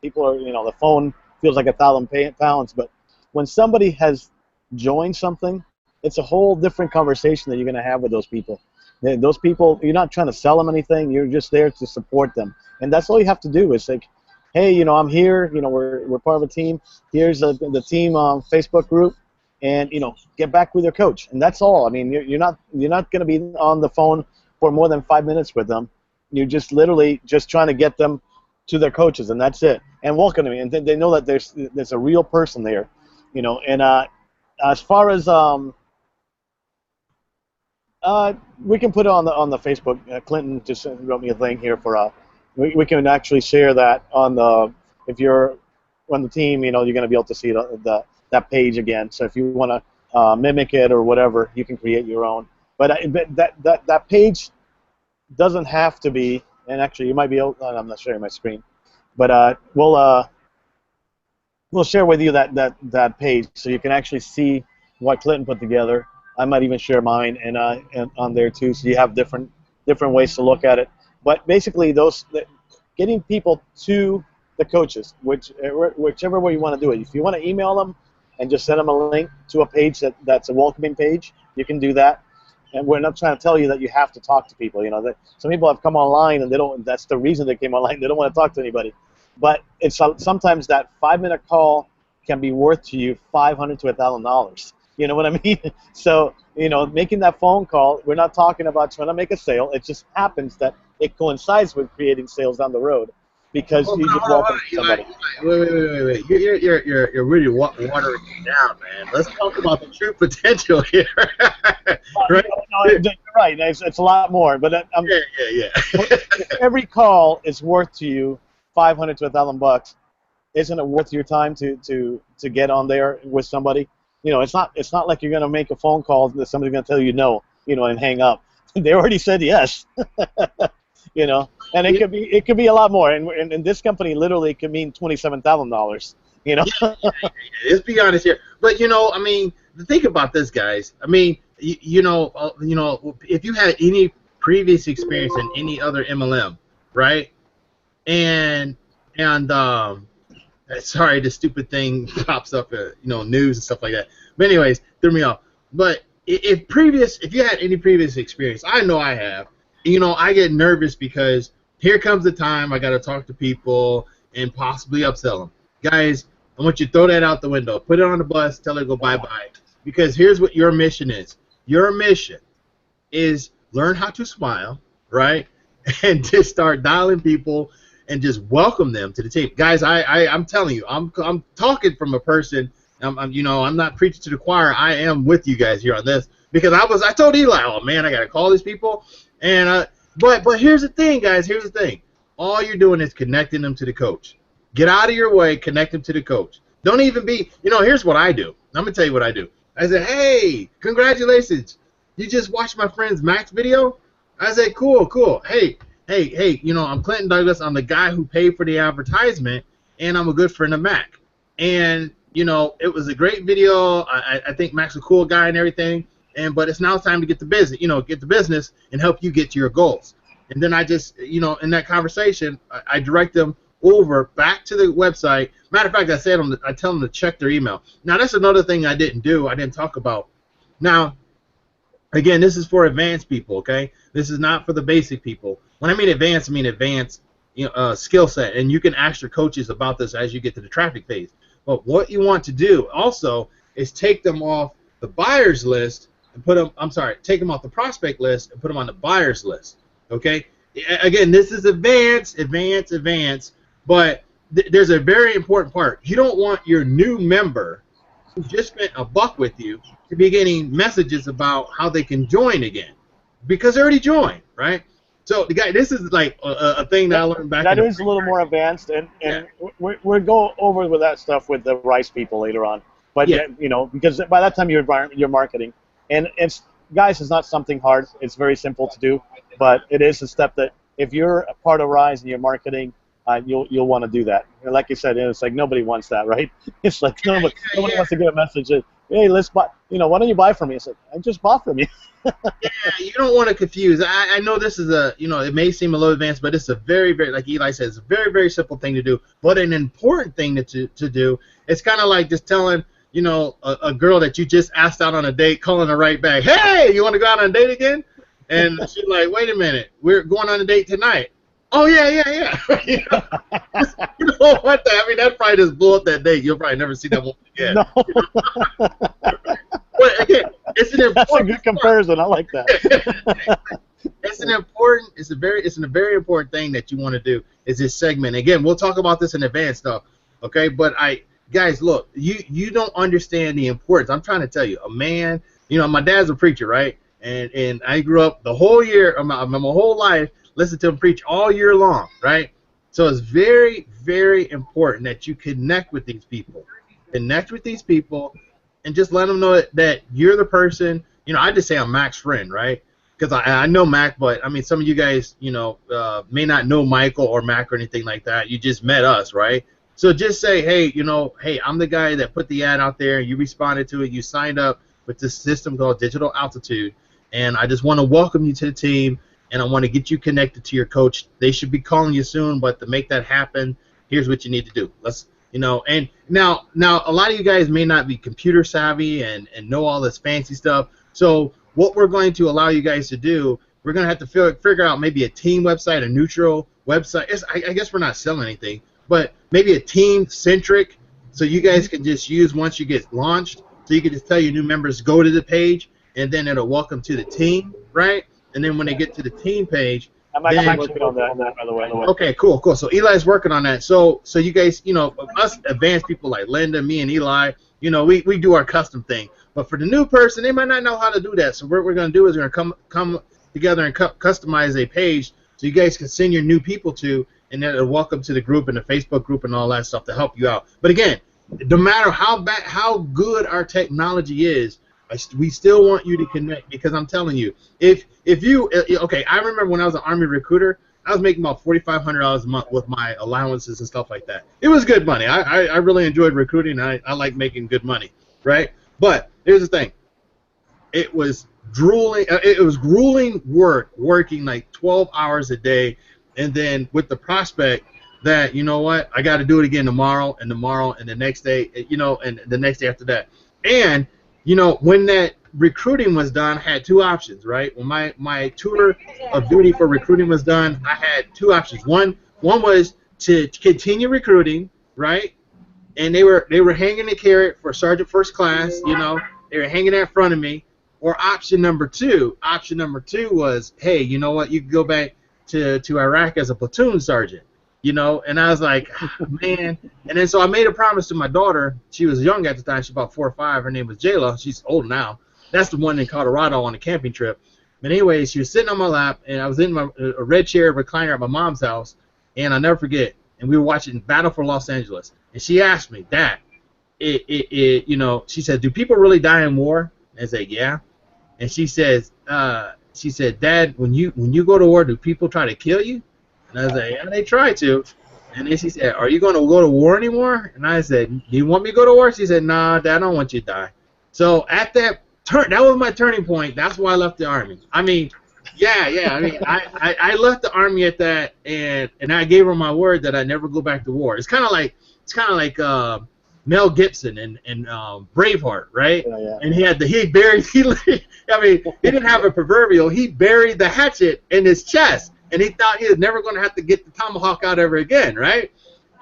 people are, the phone feels like 1,000 pounds, but when somebody has joined something, it's a whole different conversation that you're going to have with those people. Those people, you're not trying to sell them anything. You're just there to support them, and that's all you have to do. Is like, hey, I'm here. We're part of a team. Here's the team Facebook group, and get back with your coach, and that's all. I mean, you're not going to be on the phone for more than 5 minutes with them. You're just literally just trying to get them to their coaches, and that's it. And welcome to me, and they know that there's a real person there, And as far as we can put it on the Facebook. Clinton just wrote me a thing here for we can actually share that on the, if you're on the team, you're going to be able to see that page again. So if you want to mimic it or whatever, you can create your own. But that page doesn't have to be, and actually you might be able, I'm not sharing my screen, but we'll share with you that page so you can actually see what Clinton put together. I might even share mine and on there too, so you have different ways to look at it. But basically, getting people to the coaches, whichever way you want to do it. If you want to email them and just send them a link to a page that's a welcoming page, you can do that. And we're not trying to tell you that you have to talk to people. Some people have come online and they don't. That's the reason they came online. They don't want to talk to anybody. But it's sometimes that 5-minute call can be worth to you $500 to $1,000. You know what I mean? So, making that phone call, we're not talking about trying to make a sale. It just happens that it coincides with creating sales down the road because you just welcome somebody. Wait. You're really watering it down, man. Let's talk about the true potential here. Right? No, you're right. It's a lot more. But Yeah. Every call is worth to you $500 to $1,000. Isn't it worth your time to get on there with somebody? It's not like you're going to make a phone call that somebody's going to tell you no, and hang up. They already said yes. And it could be a lot more. And this company literally could mean $27,000. Let's be honest here. But think about this, guys. I mean, if you had any previous experience in any other MLM, right? And sorry, the stupid thing pops up, news and stuff like that. But anyways, threw me off. But if you had any previous experience, I know I have. I get nervous because here comes the time I got to talk to people and possibly upsell them. Guys, I want you to throw that out the window. Put it on the bus. Tell her to go bye-bye. Because here's what your mission is. Your mission is learn how to smile, right? And just start dialing people and just welcome them to the team. Guys, I'm telling you, I'm talking from a person. I'm not preaching to the choir. I am with you guys here on this because I told Eli, oh man, I got to call these people. And but here's the thing, guys. Here's the thing. All you're doing is connecting them to the coach. Get out of your way. Connect them to the coach. Don't even be. Here's what I do. I'm gonna tell you what I do. I say, hey, congratulations. You just watched my friend's Max video. I say, cool. Hey, I'm Clinton Douglas. I'm the guy who paid for the advertisement, and I'm a good friend of Mac. And it was a great video. I think Mac's a cool guy and everything. But it's now time to get the business, and help you get to your goals. And then I just, in that conversation, I direct them over back to the website. Matter of fact, I tell them to check their email. Now that's another thing I didn't do. I didn't talk about. Now, again, this is for advanced people. Okay, this is not for the basic people. When I mean advanced skill set, and you can ask your coaches about this as you get to the traffic phase. But what you want to do also is take them off the buyer's list and take them off the prospect list and put them on the buyer's list. Okay? Again, this is advanced. But there's a very important part. You don't want your new member who just spent $1 with you to be getting messages about how they can join again, because they already joined, right? So the guy, this is like a thing that I learned back. That is a little more advanced, and we'll go over with that stuff with the Rice people later on. But you know, because by that time you're marketing, and it's guys, it's not something hard. It's very simple to do, but it is a step that if you're a part of Rise and you're marketing, you'll want to do that. And like you said, it's like nobody wants that, right? It's like nobody wants to get a message that, hey, let's buy. You know, why don't you buy from me? It's like, I just bought from you. Yeah, you don't want to confuse. I know this is a, you know, it may seem a little advanced, but it's a very, very, like Eli says, a very, very simple thing to do, but an important thing to do. It's kind of like just telling, you know, a girl that you just asked out on a date, calling her right back, hey, you want to go out on a date again? And she's like, wait a minute, we're going on a date tonight. Oh, yeah. You know, you know what? I mean, that probably just blew up that date. You'll probably never see that woman again. No. But again, it's an important. That's a good comparison. I like that. It's a very important thing that you want to do is this segment. Again, we'll talk about this in advance stuff, okay? But guys, look, you don't understand the importance. I'm trying to tell you, a man, you know, my dad's a preacher, right? And I grew up the whole year, my whole life, listening to him preach all year long, right? So it's very, very important that you connect with these people. Connect with these people and just let them know that you're the person. You know, I just say I'm Mac's friend, right? Because I know Mac, but, I mean, some of you guys, you know, may not know Michael or Mac or anything like that. You just met us, right? So just say, hey, you know, hey, I'm the guy that put the ad out there. You responded to it. You signed up with this system called Digital Altitude. And I just want to welcome you to the team, and I want to get you connected to your coach. They should be calling you soon, but to make that happen, here's what you need to do. Let's, you know, and now a lot of you guys may not be computer savvy and know all this fancy stuff. So what we're going to allow you guys to do, we're going to have to figure out maybe a team website, a neutral website. I guess we're not selling anything, but maybe a team-centric, so you guys can just use once you get launched, so you can just tell your new members, go to the page, and then it'll welcome to the team, right? And then when they get to the team page, I'm actually working on that, by the way. Okay, cool. So Eli's working on that. So you guys, you know, us advanced people like Linda, me, and Eli, you know, we do our custom thing. But for the new person, they might not know how to do that. So what we're going to do is we're going to come together and customize a page so you guys can send your new people to, and then it'll welcome to the group and the Facebook group and all that stuff to help you out. But again, no matter how good our technology is, we still want you to connect, because I'm telling you, if you, okay, I remember when I was an Army recruiter, I was making about $4,500 a month with my allowances and stuff like that. It was good money. I really enjoyed recruiting. I like making good money, right? But here's the thing. It was grueling. It was grueling working like 12 hours a day, and then with the prospect that, you know what, I got to do it again tomorrow and the next day, you know, and the next day after that. And you know, when that recruiting was done, I had two options, right? When my tour of duty for recruiting was done, I had two options. One was to continue recruiting, right? And they were hanging the carrot for Sergeant First Class, you know, they were hanging that in front of me. Or option number two was, hey, you know what, you can go back to Iraq as a platoon sergeant. You know, and I was like, man. And then so I made a promise to my daughter. She was young at the time. She was about 4 or 5. Her name was Jayla. She's old now. That's the one in Colorado on a camping trip. But anyway, she was sitting on my lap, and I was in a red chair recliner at my mom's house, and I'll never forget. And we were watching Battle for Los Angeles. And she asked me, Dad, you know, she said, do people really die in war? And I said, yeah. And she said, Dad, when you go to war, do people try to kill you? And I was like, yeah, they try to. And then she said, are you going to go to war anymore? And I said, do you want me to go to war? She said, nah, Dad, I don't want you to die. So at that was my turning point. That's why I left the Army. I mean, yeah. I mean, I left the Army at that, and I gave her my word that I'd never go back to war. It's kind of like Mel Gibson and Braveheart, right? Yeah. And he didn't have a proverbial. He buried the hatchet in his chest. And he thought he was never going to have to get the tomahawk out ever again, right?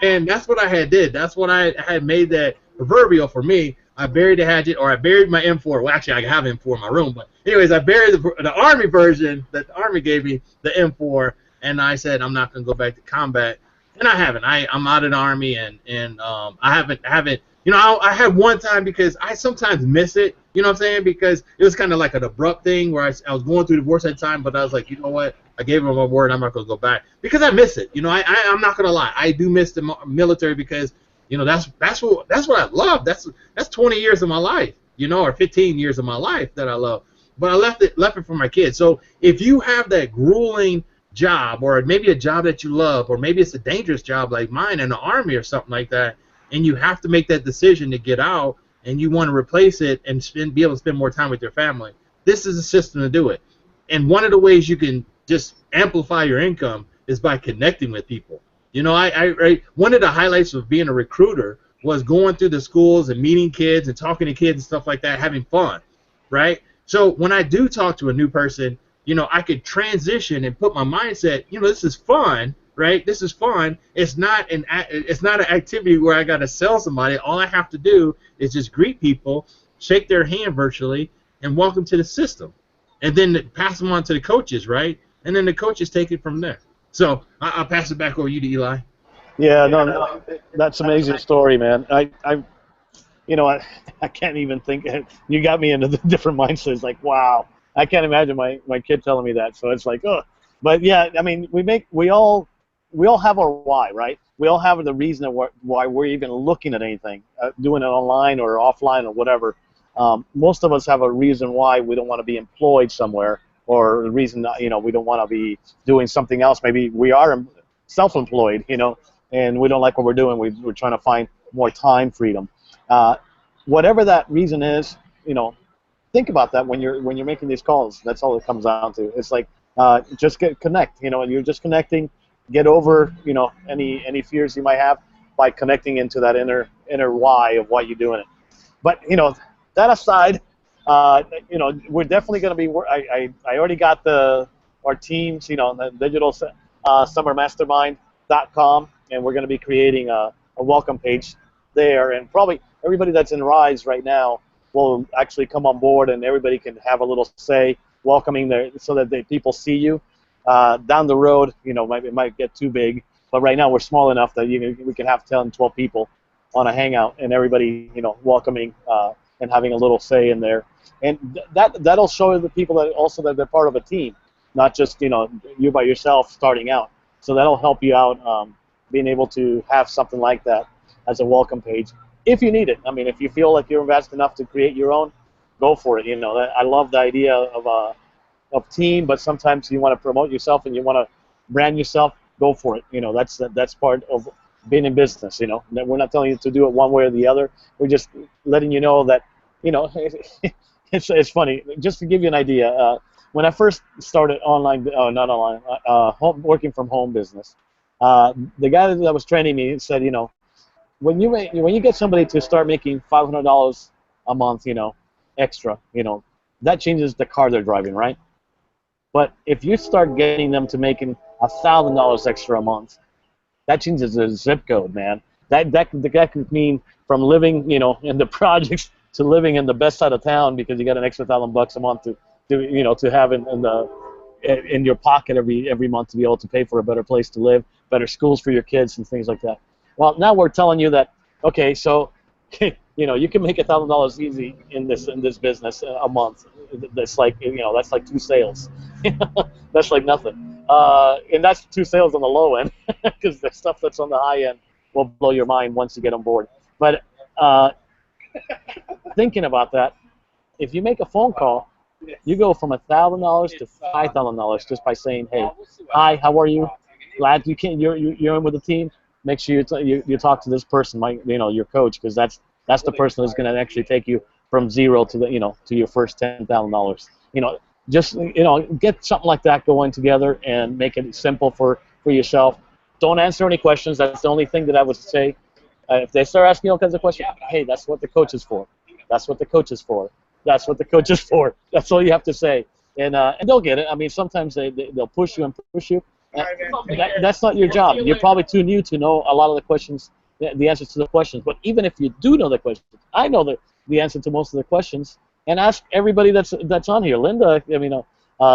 And that's what I had did. That's what I had made that proverbial for me. I buried the hatchet, or I buried my M4. Well, actually, I have M4 in my room. But anyways, I buried the Army version that the Army gave me, the M4, and I said I'm not going to go back to combat and I haven't. I'm out of the Army, and I haven't. You know, I had one time because I sometimes miss it. You know what I'm saying? Because it was kind of like an abrupt thing where I was going through divorce at the time, but I was like, you know what? I gave him my word. I'm not gonna go back because I miss it. You know, I'm not gonna lie. I do miss the military because you know that's what I love. That's 20 years of my life. You know, or 15 years of my life that I love. But I left it for my kids. So if you have that grueling job, or maybe a job that you love, or maybe it's a dangerous job like mine in the Army or something like that, and you have to make that decision to get out, and you want to replace it and be able to spend more time with your family, this is a system to do it. And one of the ways you can just amplify your income is by connecting with people. You know, one of the highlights of being a recruiter was going through the schools and meeting kids and talking to kids and stuff like that, having fun, right? So when I do talk to a new person, you know, I could transition and put my mindset, you know, this is fun, right? This is fun. It's not an activity where I got to sell somebody. All I have to do is just greet people, shake their hand virtually, and welcome to the system. And then pass them on to the coaches, right? And then the coaches take it from there. So I'll pass it back over to you, Eli. Yeah, no, that's an amazing story, man. You know, I can't even think. You got me into the different mindsets. Like, wow, I can't imagine my kid telling me that. So it's like, oh, but yeah, I mean, we all have our why, right? We all have the reason why we're even looking at anything, doing it online or offline or whatever. Most of us have a reason why we don't want to be employed somewhere, or the reason you know we don't want to be doing something else. Maybe we are self-employed, you know, and we don't like what we're doing. We're trying to find more time freedom. Whatever that reason is, you know, think about that when you're making these calls. That's all it comes down to. It's like just connect. You know, and you're just connecting. Get over, you know, any fears you might have by connecting into that inner why of why you're doing it. But you know, that aside, you know, we're definitely going to be. I already got our teams, you know, the digital summermastermind.com, and we're going to be creating a welcome page there, and probably everybody that's in Rise right now will actually come on board, and everybody can have a little say, welcoming there, so that people see you. Down the road, you know, it might get too big, but right now we're small enough that we can have 10, 12 people on a hangout, and everybody, you know, welcoming and having a little say in there, and that'll show the people that they're part of a team, not just, you know, you by yourself starting out. So that'll help you out, being able to have something like that as a welcome page, if you need it. I mean, if you feel like you're invested enough to create your own, go for it. You know, I love the idea of team, but sometimes you want to promote yourself and you want to brand yourself. Go for it. You know, that's part of being in business. You know, we're not telling you to do it one way or the other. We're just letting you know that, you know, it's funny. Just to give you an idea, when I first started working from home business, the guy that was training me said, you know, when you get somebody to start making $500 a month, you know, extra, you know, that changes the car they're driving, right? But if you start getting them to making $1,000 extra a month, that changes the zip code, man. That could mean from living, you know, in the projects to living in the best side of town because you got an extra $1,000 a month to have in your pocket every month to be able to pay for a better place to live, better schools for your kids and things like that. Well, now we're telling you that, okay, so you know, you can make $1,000 easy in this business a month. That's like, you know, that's like 2 sales. That's like nothing. And that's 2 sales on the low end, because the stuff that's on the high end will blow your mind once you get on board. But thinking about that, if you make a phone call, you go from $1,000 to $5,000 just by saying, "Hey, hi, how are you? Glad you're in with the team. Make sure you talk to this person, your coach, because that's the person who's going to actually take you from zero to to your first $10,000. Just get something like that going together and make it simple for yourself. Don't answer any questions. That's the only thing that I would say. If they start asking all kinds of questions, hey, that's what the coach is for. That's what the coach is for. That's what the coach is for. That's all you have to say, and they'll get it. I mean, sometimes they'll push you and push you. That's not your job. You're probably too new to know a lot of the questions, the answers to the questions. But even if you do know the questions, I know the answer to most of the questions. And ask everybody that's on here. Linda,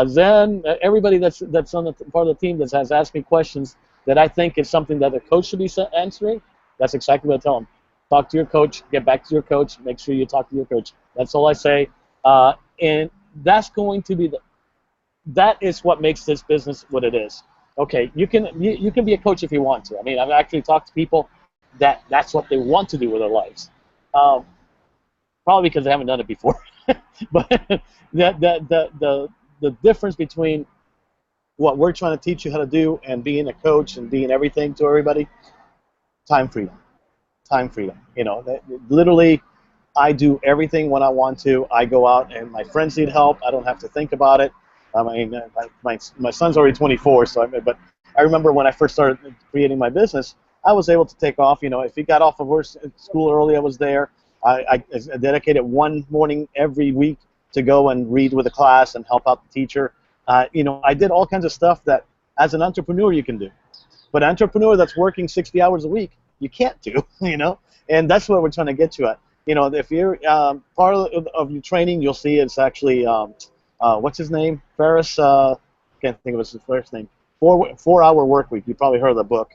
Zen, everybody that's on the part of the team that has asked me questions that I think is something that a coach should be answering, that's exactly what I tell them. Talk to your coach, get back to your coach, make sure you talk to your coach. That's all I say. And that's going to be that is what makes this business what it is. Okay, you can be a coach if you want to. I mean, I've actually talked to people that's what they want to do with their lives. Um, Probably because they haven't done it before. But the difference between what we're trying to teach you how to do and being a coach and being everything to everybody, time freedom. Time freedom. You know, literally, I do everything when I want to. I go out and my friends need help. I don't have to think about it. I mean, my son's already 24, but I remember when I first started creating my business, I was able to take off. You know, if he got off of school early, I was there. I dedicated one morning every week to go and read with the class and help out the teacher. You know, I did all kinds of stuff that as an entrepreneur you can do. But an entrepreneur that's working 60 hours a week, you can't do, you know? And that's what we're trying to get you at. You know, if you're part of your training, you'll see it's actually, what's his name? Ferris, can't think of his first name. 4-hour work week. You probably heard of the book.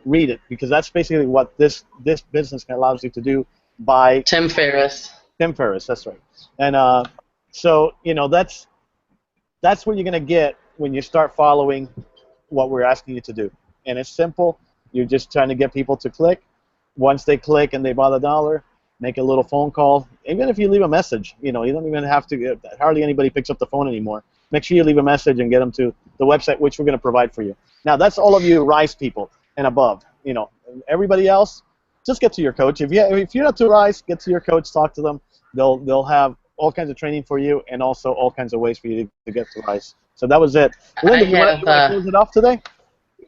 Read it, because that's basically what this business allows you to do by Tim Ferriss. Tim Ferriss, that's right. And so, you know, that's what you're going to get when you start following what we're asking you to do. And it's simple. You're just trying to get people to click. Once they click and they buy the dollar, make a little phone call. Even if you leave a message, you know, you don't even have to, hardly anybody picks up the phone anymore. Make sure you leave a message and get them to the website, which we're going to provide for you. Now, that's all of you RISE people and above. You know, everybody else, just get to your coach. If you're not to RISE, get to your coach, talk to them. They'll have all kinds of training for you and also all kinds of ways for you to get to RISE. So that was it. Linda, you want to close it off today?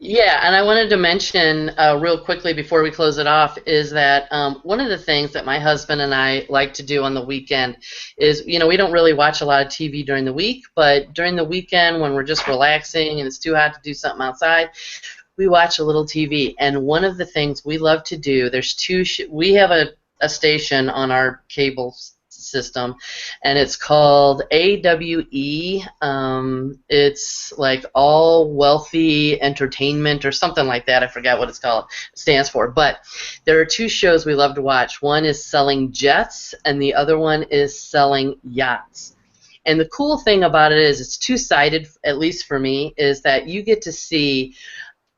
Yeah, and I wanted to mention real quickly before we close it off is that one of the things that my husband and I like to do on the weekend is, you know, we don't really watch a lot of TV during the week, but during the weekend when we're just relaxing and it's too hot to do something outside, we watch a little TV. And one of the things we love to do, there's we have a station on our cable system, and it's called AWE. It's like All Wealthy Entertainment or something like that. I forgot what it stands for. But there are two shows we love to watch. One is Selling Jets, and the other one is Selling Yachts. And the cool thing about it is it's two-sided, at least for me, is that you get to see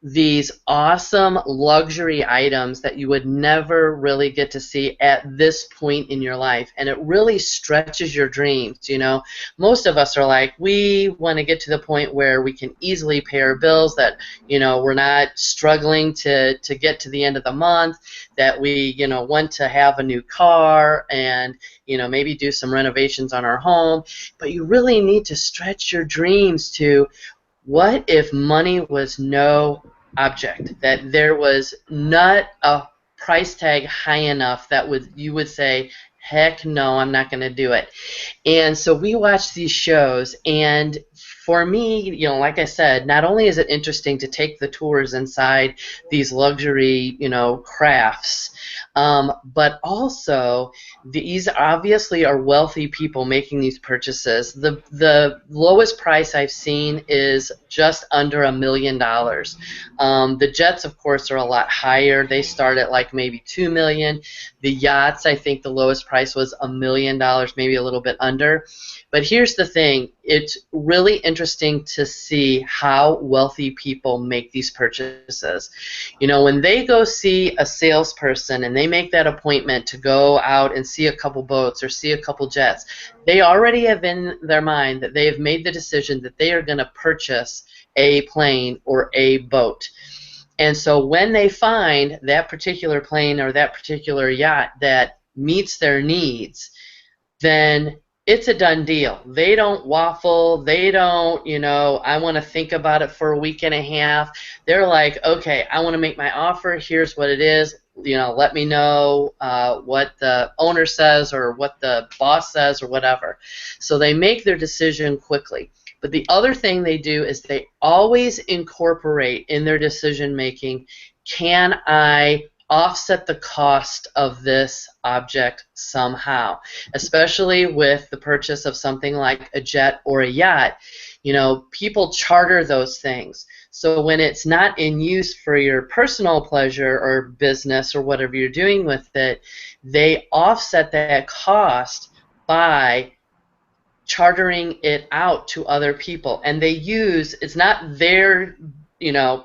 these awesome luxury items that you would never really get to see at this point in your life, and it really stretches your dreams. You know, most of us are like, we want to get to the point where we can easily pay our bills, that, you know, we're not struggling to get to the end of the month, that we, you know, want to have a new car and, you know, maybe do some renovations on our home. But you really need to stretch your dreams to, what if money was no object, that there was not a price tag high enough that you would say, heck no, I'm not going to do it. And so we watch these shows, and for me, you know, like I said, not only is it interesting to take the tours inside these luxury, you know, crafts, but also these obviously are wealthy people making these purchases. The lowest price I've seen is just under $1 million. The jets, of course, are a lot higher. They start at like maybe $2 million. The yachts, I think the lowest price was $1 million, maybe a little bit under. But here's the thing, it's really interesting to see how wealthy people make these purchases. You know, when they go see a salesperson and they make that appointment to go out and see a couple boats or see a couple jets, they already have in their mind that they have made the decision that they are going to purchase a plane or a boat. And so when they find that particular plane or that particular yacht that meets their needs, then it's a done deal. They don't waffle. They don't, you know, I want to think about it for a week and a half. They're like, okay, I want to make my offer. Here's what it is. You know, let me know what the owner says or what the boss says or whatever. So they make their decision quickly. But the other thing they do is they always incorporate in their decision making, can I offset the cost of this object somehow, especially with the purchase of something like a jet or a yacht. You know, people charter those things. So when it's not in use for your personal pleasure or business or whatever you're doing with it, they offset that cost by chartering it out to other people. And they use, it's not their,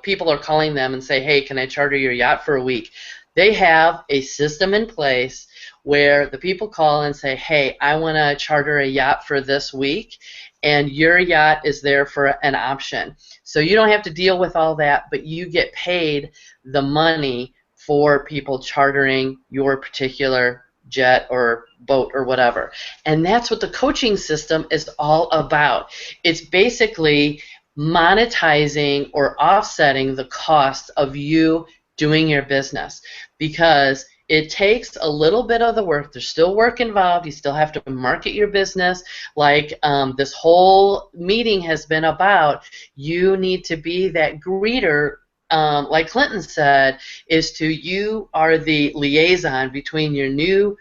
people are calling them and say, hey, can I charter your yacht for a week? They have a system in place where the people call and say, hey, I want to charter a yacht for this week, and your yacht is there for an option. So you don't have to deal with all that, but you get paid the money for people chartering your particular jet or boat or whatever. And that's what the coaching system is all about. It's basically monetizing or offsetting the cost of you doing your business, because it takes a little bit of the work. There's still work involved. You still have to market your business. Like this whole meeting has been about, you need to be that greeter, like Clinton said, is to, you are the liaison between your new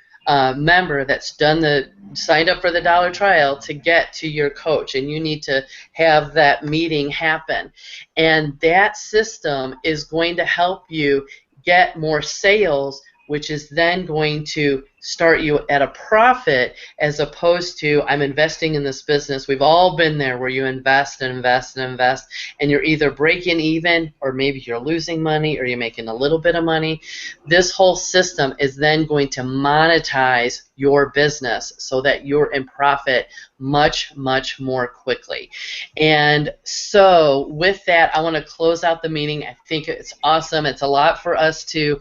member that's signed up for the dollar trial to get to your coach, and you need to have that meeting happen. And that system is going to help you get more sales, which is then going to start you at a profit, as opposed to, I'm investing in this business. We've all been there, where you invest and invest and invest, and you're either breaking even, or maybe you're losing money, or you're making a little bit of money. This whole system is then going to monetize your business so that you're in profit much, much more quickly. And so with that, I want to close out the meeting. I think it's awesome. It's a lot for us to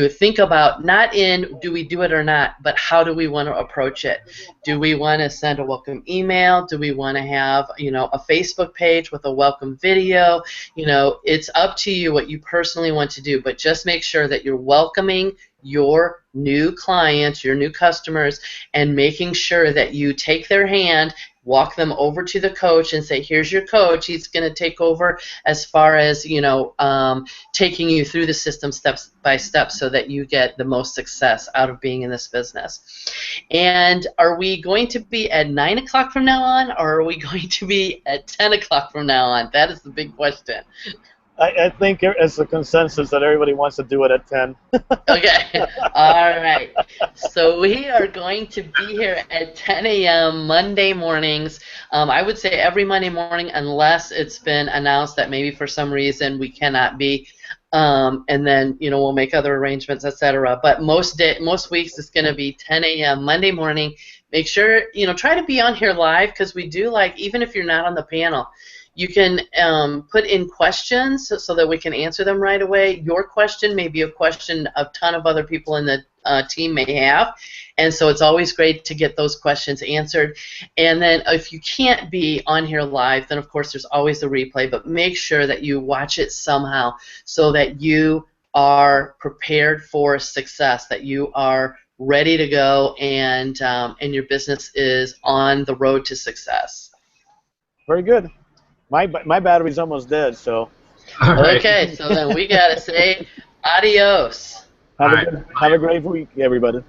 think about, not in do we do it or not, but how do we want to approach it? Do we want to send a welcome email? Do we want to have, a Facebook page with a welcome video? It's up to you what you personally want to do, but just make sure that you're welcoming your new clients, your new customers, and making sure that you take their hand, walk them over to the coach and say, here's your coach. He's going to take over as far as, taking you through the system step by step, so that you get the most success out of being in this business. And are we going to be at 9 o'clock from now on, or are we going to be at 10 o'clock from now on? That is the big question. I think it's a consensus that everybody wants to do it at 10. Okay. All right. So we are going to be here at 10 a.m. Monday mornings. I would say every Monday morning, unless it's been announced that maybe for some reason we cannot be. And then, we'll make other arrangements, etc. But most weeks it's going to be 10 a.m. Monday morning. Make sure, try to be on here live, because we do like, even if you're not on the panel, you can put in questions so that we can answer them right away. Your question may be a question a ton of other people in the team may have, and so it's always great to get those questions answered. And then if you can't be on here live, then of course there's always the replay, but make sure that you watch it somehow so that you are prepared for success, that you are ready to go, and your business is on the road to success. Very good. My battery's almost dead, so. All right. Okay, so then we got to say adios. Have a great week, everybody.